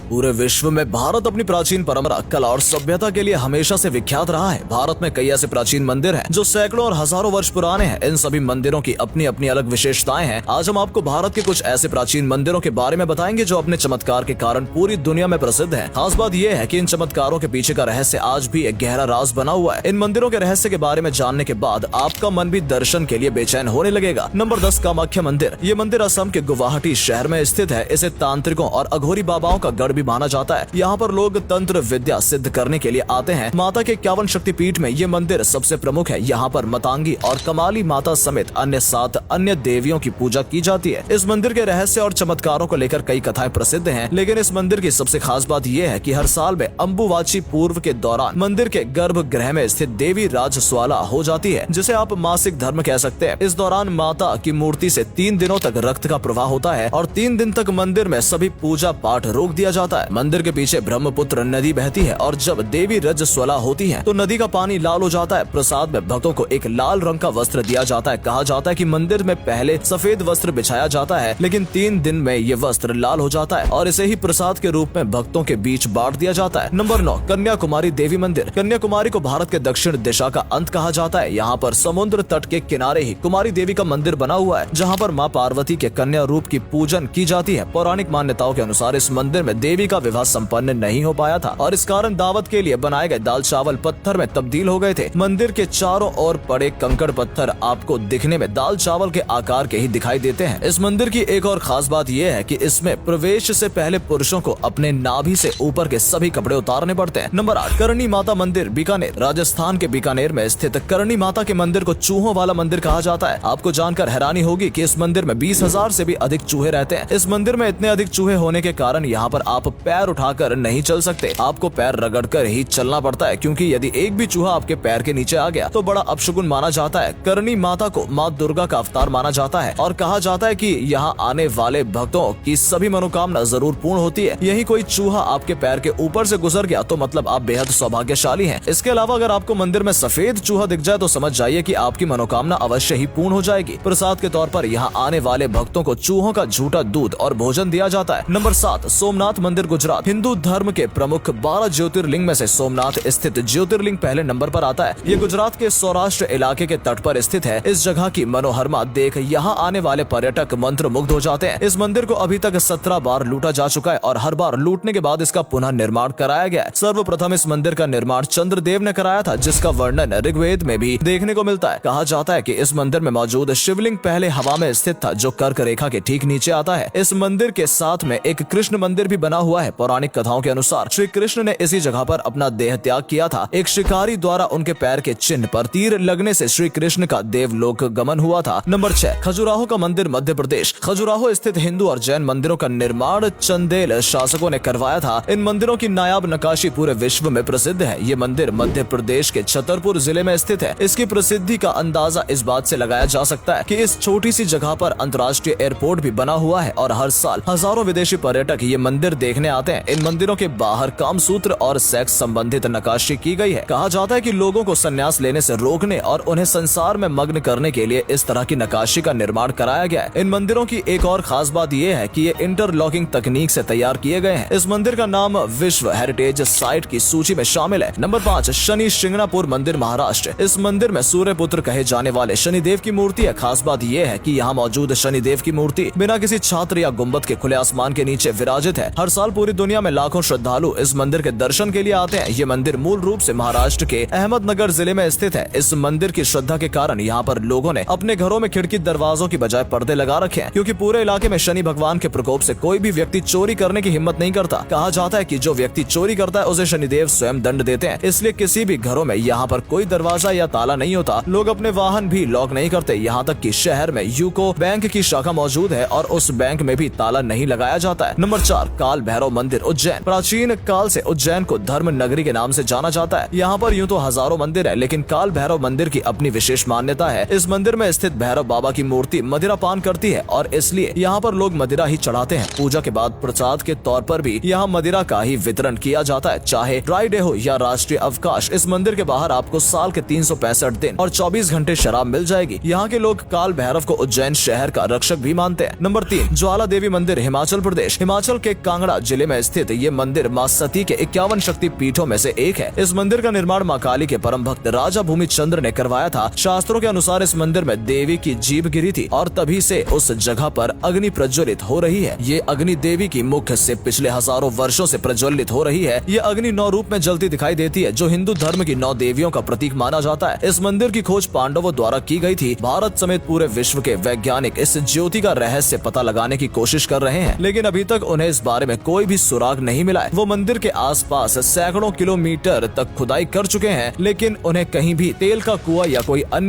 पूरे विश्व में भारत अपनी प्राचीन परंपरा, कला और सभ्यता के लिए हमेशा से विख्यात रहा है। भारत में कई ऐसे प्राचीन मंदिर हैं जो सैकड़ों और हजारों वर्ष पुराने हैं। इन सभी मंदिरों की अपनी अपनी अलग विशेषताएं हैं। आज हम आपको भारत के कुछ ऐसे प्राचीन मंदिरों के बारे में बताएंगे जो अपने चमत्कार के कारण पूरी दुनिया में प्रसिद्ध हैं। खास बात यह है कि इन चमत्कारों के पीछे का रहस्य आज भी एक गहरा राज बना हुआ है। इन मंदिरों के रहस्य के बारे में जानने के बाद आपका मन भी दर्शन के लिए बेचैन होने लगेगा। नंबर 10, कामाख्या मंदिर। ये मंदिर असम के गुवाहाटी शहर में स्थित है। इसे तांत्रिकों और अघोरी बाबाओं का गढ़ भी माना जाता है। यहाँ पर लोग तंत्र विद्या सिद्ध करने के लिए आते हैं। माता के 51 शक्तिपीठ में ये मंदिर सबसे प्रमुख है। यहाँ पर मतंगी और कमाली माता समेत अन्य 7 अन्य देवियों की पूजा की जाती है। इस मंदिर के रहस्य और चमत्कारों को लेकर कई कथाएं प्रसिद्ध हैं, लेकिन इस मंदिर की सबसे खास बात यह है कि हर साल में अम्बुवाची पूर्व के दौरान मंदिर के गर्भगृह में स्थित देवी राजस्वाला हो जाती है, जिसे आप मासिक धर्म कह सकते हैं। इस दौरान माता की मूर्ति से 3 दिनों तक रक्त का प्रवाह होता है और 3 दिन तक मंदिर में सभी पूजा पाठ रोक दिया जाता है। मंदिर के पीछे ब्रह्मपुत्र नदी बहती है और जब देवी रजस्वला होती है तो नदी का पानी लाल हो जाता है। प्रसाद में भक्तों को एक लाल रंग का वस्त्र दिया जाता है। कहा जाता है कि मंदिर में पहले सफेद वस्त्र बिछाया जाता है, लेकिन 3 दिन में ये वस्त्र लाल हो जाता है और इसे ही प्रसाद के रूप में भक्तों के बीच बांट दिया जाता है। नंबर 9, कन्याकुमारी देवी मंदिर। कन्याकुमारी को भारत के दक्षिण दिशा का अंत कहा जाता है। यहाँ पर समुद्र तट के किनारे ही कुमारी देवी का मंदिर बना हुआ है, जहाँ पर माँ पार्वती के कन्या रूप की पूजन की जाती है। पौराणिक मान्यताओं के अनुसार इस मंदिर में देवी का विवाह संपन्न नहीं हो पाया था और इस कारण दावत के लिए बनाए गए दाल चावल पत्थर में तब्दील हो गए थे। मंदिर के चारों ओर पड़े कंकड़ पत्थर आपको दिखने में दाल चावल के आकार के ही दिखाई देते हैं। इस मंदिर की एक और खास बात यह है कि इसमें प्रवेश से पहले पुरुषों को अपने नाभि से ऊपर के सभी कपड़े उतारने पड़ते हैं। नंबर 8, करणी माता मंदिर बीकानेर। राजस्थान के बीकानेर में स्थित करणी माता के मंदिर को चूहों वाला मंदिर कहा जाता है। आपको जानकर हैरानी होगी कि इस मंदिर में 20,000 से भी अधिक चूहे रहते हैं। इस मंदिर में इतने अधिक चूहे होने के कारण यहाँ पर आप पैर उठाकर नहीं चल सकते, आपको पैर रगड़कर ही चलना पड़ता है, क्योंकि यदि एक भी चूहा आपके पैर के नीचे आ गया तो बड़ा अपशगुन माना जाता है। करणी माता को माँ दुर्गा का अवतार माना जाता है और कहा जाता है कि यहाँ आने वाले भक्तों की सभी मनोकामना जरूर पूर्ण होती है। यही कोई चूहा आपके पैर के ऊपर से गुजर गया तो मतलब आप बेहद सौभाग्यशाली हैं। इसके अलावा अगर आपको मंदिर में सफेद चूहा दिख जाए तो समझ जाइए कि आपकी मनोकामना अवश्य ही पूर्ण हो जाएगी। प्रसाद के तौर पर यहाँ आने वाले भक्तों को चूहों का झूठा दूध और भोजन दिया जाता है। नंबर 7, सोमनाथ मंदिर गुजरात। हिंदू धर्म के प्रमुख 12 ज्योतिर्लिंग में से सोमनाथ स्थित ज्योतिर्लिंग पहले नंबर पर आता है। ये गुजरात के सौराष्ट्र इलाके के तट पर स्थित है। इस जगह की मनोहरमा देख यहाँ आने वाले पर्यटक मंत्र मुग्ध हो जाते हैं। इस मंदिर को अभी तक 17 बार लूटा जा चुका है और हर बार लूटने के बाद इसका पुनः निर्माण कराया गया है। सर्वप्रथम इस मंदिर का निर्माण चंद्रदेव ने कराया था, जिसका वर्णन ऋग्वेद में भी देखने को मिलता है। कहा जाता है कि इस मंदिर में मौजूद शिवलिंग पहले हवा में स्थित था, जो कर्क रेखा के ठीक नीचे आता है। इस मंदिर के साथ में एक कृष्ण मंदिर भी बना हुआ है। पौराणिक कथाओं के अनुसार श्री कृष्ण ने इसी जगह पर अपना देह त्याग किया था। एक शिकारी द्वारा उनके पैर के चिन्ह पर तीर लगने से श्री कृष्ण का देवलोक गमन हुआ था। नंबर 6, खजुराहो का मंदिर मध्य प्रदेश। खजुराहो स्थित हिंदू और जैन मंदिरों का निर्माण चंदेल शासकों ने करवाया था। इन मंदिरों की नायाब नक्काशी पूरे विश्व में प्रसिद्ध है। ये मंदिर मध्य प्रदेश के छतरपुर जिले में स्थित है। इसकी प्रसिद्धि का अंदाजा इस बात से लगाया जा सकता है कि इस छोटी सी जगह पर अंतर्राष्ट्रीय एयरपोर्ट भी बना हुआ है और हर साल हजारों विदेशी पर्यटक ये मंदिर देखने आते हैं। इन मंदिरों के बाहर कामसूत्र और सेक्स संबंधित नक्काशी की गई है। कहा जाता है कि लोगों को संन्यास लेने से रोकने और उन्हें संसार में मग्न करने के लिए इस तरह की नक्काशी का निर्माण कराया गया है। इन मंदिरों की एक और खास बात यह है कि ये इंटरलॉकिंग तकनीक से तैयार किए गए हैं। इस मंदिर का नाम विश्व हेरिटेज साइट की सूची में शामिल है। नंबर 5, शनि शिंगणापुर मंदिर महाराष्ट्र। इस मंदिर में सूर्य पुत्र कहे जाने वाले शनिदेव की मूर्ति है। खास बात यह है कि यहाँ मौजूद शनिदेव की मूर्ति बिना किसी छात्र या गुंबद के खुले आसमान के नीचे विराजित है। हर साल पूरी दुनिया में लाखों श्रद्धालु इस मंदिर के दर्शन के लिए आते हैं। ये मंदिर मूल रूप से महाराष्ट्र के अहमदनगर जिले में स्थित है। इस मंदिर की श्रद्धा के कारण यहाँ पर लोगों ने अपने घरों में खिड़की दरवाजों की बजाय पर्दे लगा रखे हैं, क्योंकि पूरे इलाके में शनि भगवान के प्रकोप से कोई भी व्यक्ति चोरी करने की हिम्मत नहीं करता। कहा जाता है कि जो व्यक्ति चोरी करता है उसे शनिदेव स्वयं दंड देते हैं। इसलिए किसी भी घरों में यहाँ पर कोई दरवाजा या ताला नहीं होता। लोग अपने वाहन भी लॉक नहीं करते। यहाँ तक कि शहर में यूको बैंक की शाखा मौजूद है और उस बैंक में भी ताला नहीं लगाया जाता है। नंबर 4, काल भैरव मंदिर उज्जैन। प्राचीन काल से उज्जैन को धर्म नगरी के नाम से जाना जाता है। यहाँ पर यूं तो हजारों मंदिर है, लेकिन काल भैरव मंदिर की अपनी विशेष मान्यता है। इस मंदिर में स्थित भैरव बाबा की मूर्ति मदिरा पान करती है और इसलिए यहाँ पर लोग मदिरा ही चढ़ाते हैं। पूजा के बाद प्रसाद के तौर पर भी यहाँ मदिरा का ही वितरण किया जाता है, चाहे ड्राई डे हो या राष्ट्रीय अवकाश। इस मंदिर के बाहर आपको साल के 365 दिन और 24 घंटे शराब मिल जाएगी। यहाँ के लोग काल भैरव को उज्जैन शहर का रक्षक भी मानते हैं। नंबर 3, ज्वाला देवी मंदिर हिमाचल प्रदेश। हिमाचल के कांगड़ा बारामूला जिले में स्थित ये मंदिर मां सती के 51 शक्ति पीठों में से एक है। इस मंदिर का निर्माण मां काली के परम भक्त राजा भूमिचंद्र ने करवाया था। शास्त्रों के अनुसार इस मंदिर में देवी की जीभ गिरी थी और तभी से उस जगह पर अग्नि प्रज्वलित हो रही है। ये अग्नि देवी की मुख से पिछले हजारों वर्षों से प्रज्वलित हो रही है। ये अग्नि 9 रूप में जलती दिखाई देती है, जो हिंदू धर्म की 9 देवियों का प्रतीक माना जाता है। इस मंदिर की खोज पांडवों द्वारा की गई थी। भारत समेत पूरे विश्व के वैज्ञानिक इस ज्योति का रहस्य पता लगाने की कोशिश कर रहे हैं, लेकिन अभी तक उन्हें इस बारे में कोई भी सुराग नहीं मिला है। वो मंदिर के आसपास सैकड़ों किलोमीटर तक खुदाई कर चुके हैं, लेकिन उन्हें कहीं भी तेल का कुआं या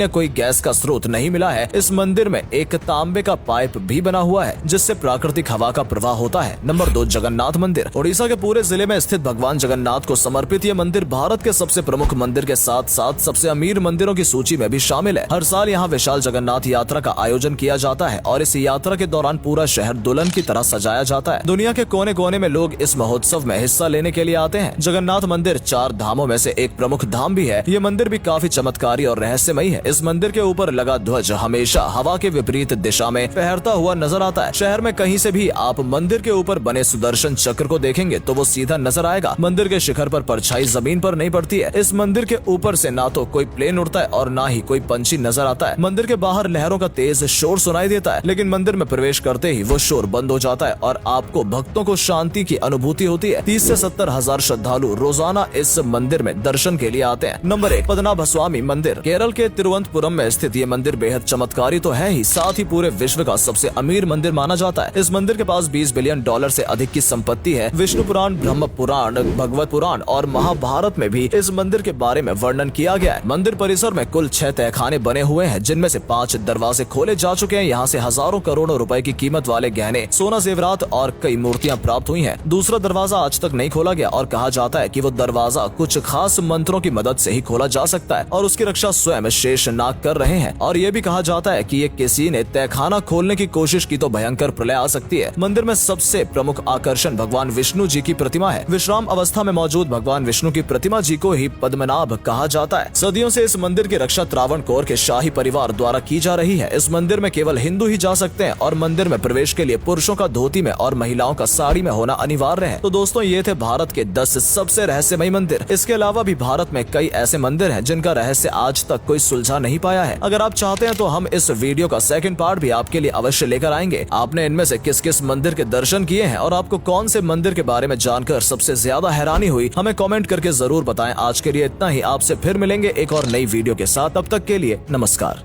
कोई गैस का स्रोत नहीं मिला है। इस मंदिर में एक तांबे का पाइप भी बना हुआ है, जिससे प्राकृतिक हवा का प्रवाह होता है। नंबर 2, जगन्नाथ मंदिर। उड़ीसा के पूरे जिले में स्थित भगवान जगन्नाथ को समर्पित ये मंदिर भारत के सबसे प्रमुख मंदिर के साथ साथ सबसे अमीर मंदिरों की सूची में भी शामिल है। हर साल यहाँ विशाल जगन्नाथ यात्रा का आयोजन किया जाता है और इस यात्रा के दौरान पूरा शहर दुल्हन की तरह सजाया जाता है। दुनिया के कोने कोने में लोग इस महोत्सव में हिस्सा लेने के लिए आते हैं। जगन्नाथ मंदिर 4 धामों में से एक प्रमुख धाम भी है। ये मंदिर भी काफी चमत्कारी और रहस्यमयी है। इस मंदिर के ऊपर लगा ध्वज हमेशा हवा के विपरीत दिशा में फहरता हुआ नजर आता है। शहर में कहीं से भी आप मंदिर के ऊपर बने सुदर्शन चक्र को देखेंगे तो वो सीधा नजर आएगा। मंदिर के शिखर पर परछाई जमीन पर नहीं पड़ती है। इस मंदिर के ऊपर से ना तो कोई प्लेन उड़ता है और ना ही कोई पंछी नजर आता है। मंदिर के बाहर लहरों का तेज शोर सुनाई देता है, लेकिन मंदिर में प्रवेश करते ही वो शोर बंद हो जाता है और आपको भक्तों को शांति की अनुभूति होती है। 30 से 70 हजार श्रद्धालु रोजाना इस मंदिर में दर्शन के लिए आते हैं। नंबर 1, पद्मनाभस्वामी मंदिर। केरल के तिरुवनंतपुरम में स्थित ये मंदिर बेहद चमत्कारी तो है ही, साथ ही पूरे विश्व का सबसे अमीर मंदिर माना जाता है। इस मंदिर के पास $20 बिलियन से अधिक की संपत्ति है। विष्णु पुराण, ब्रह्म पुराण, भगवत पुराण और महाभारत में भी इस मंदिर के बारे में वर्णन किया गया है। मंदिर परिसर में कुल 6 तहखाने बने हुए हैं, जिनमें से 5 दरवाजे खोले जा चुके हैं। यहाँ से हजारों करोड़ों रुपए की कीमत वाले गहने, सोना, जेवरात और कई मूर्तियां प्राप्त हुई हैं। दूसरा दरवाजा आज तक नहीं खोला गया और कहा जाता है कि वो दरवाजा कुछ खास मंत्रों की मदद से ही खोला जा सकता है और उसकी रक्षा स्वयं शेषनाग कर रहे हैं। और ये भी कहा जाता है कि ये किसी ने तहखाना खोलने की कोशिश की तो भयंकर प्रलय आ सकती है। मंदिर में सबसे प्रमुख आकर्षण भगवान विष्णु जी की प्रतिमा है। विश्राम अवस्था में मौजूद भगवान विष्णु की प्रतिमा जी को ही पद्मनाभ कहा जाता है। सदियों से इस मंदिर की रक्षा त्रावणकोर के शाही परिवार द्वारा की जा रही है। इस मंदिर में केवल हिंदू ही जा सकते हैं और मंदिर में प्रवेश के लिए पुरुषों का धोती में और महिलाओं का साड़ी में होना अनिवार्य है। तो दोस्तों, ये थे भारत के 10 सबसे रहस्यमयी मंदिर। इसके अलावा भी भारत में कई ऐसे मंदिर हैं जिनका रहस्य आज तक कोई सुलझा नहीं पाया है। अगर आप चाहते हैं तो हम इस वीडियो का सेकंड पार्ट भी आपके लिए अवश्य लेकर आएंगे। आपने इनमें से किस किस मंदिर के दर्शन किए हैं और आपको कौन से मंदिर के बारे में जानकर सबसे ज्यादा हैरानी हुई, हमें कमेंट करके जरूर बताएं। आज के लिए इतना ही। आपसे फिर मिलेंगे एक और नई वीडियो के साथ। तब तक के लिए नमस्कार।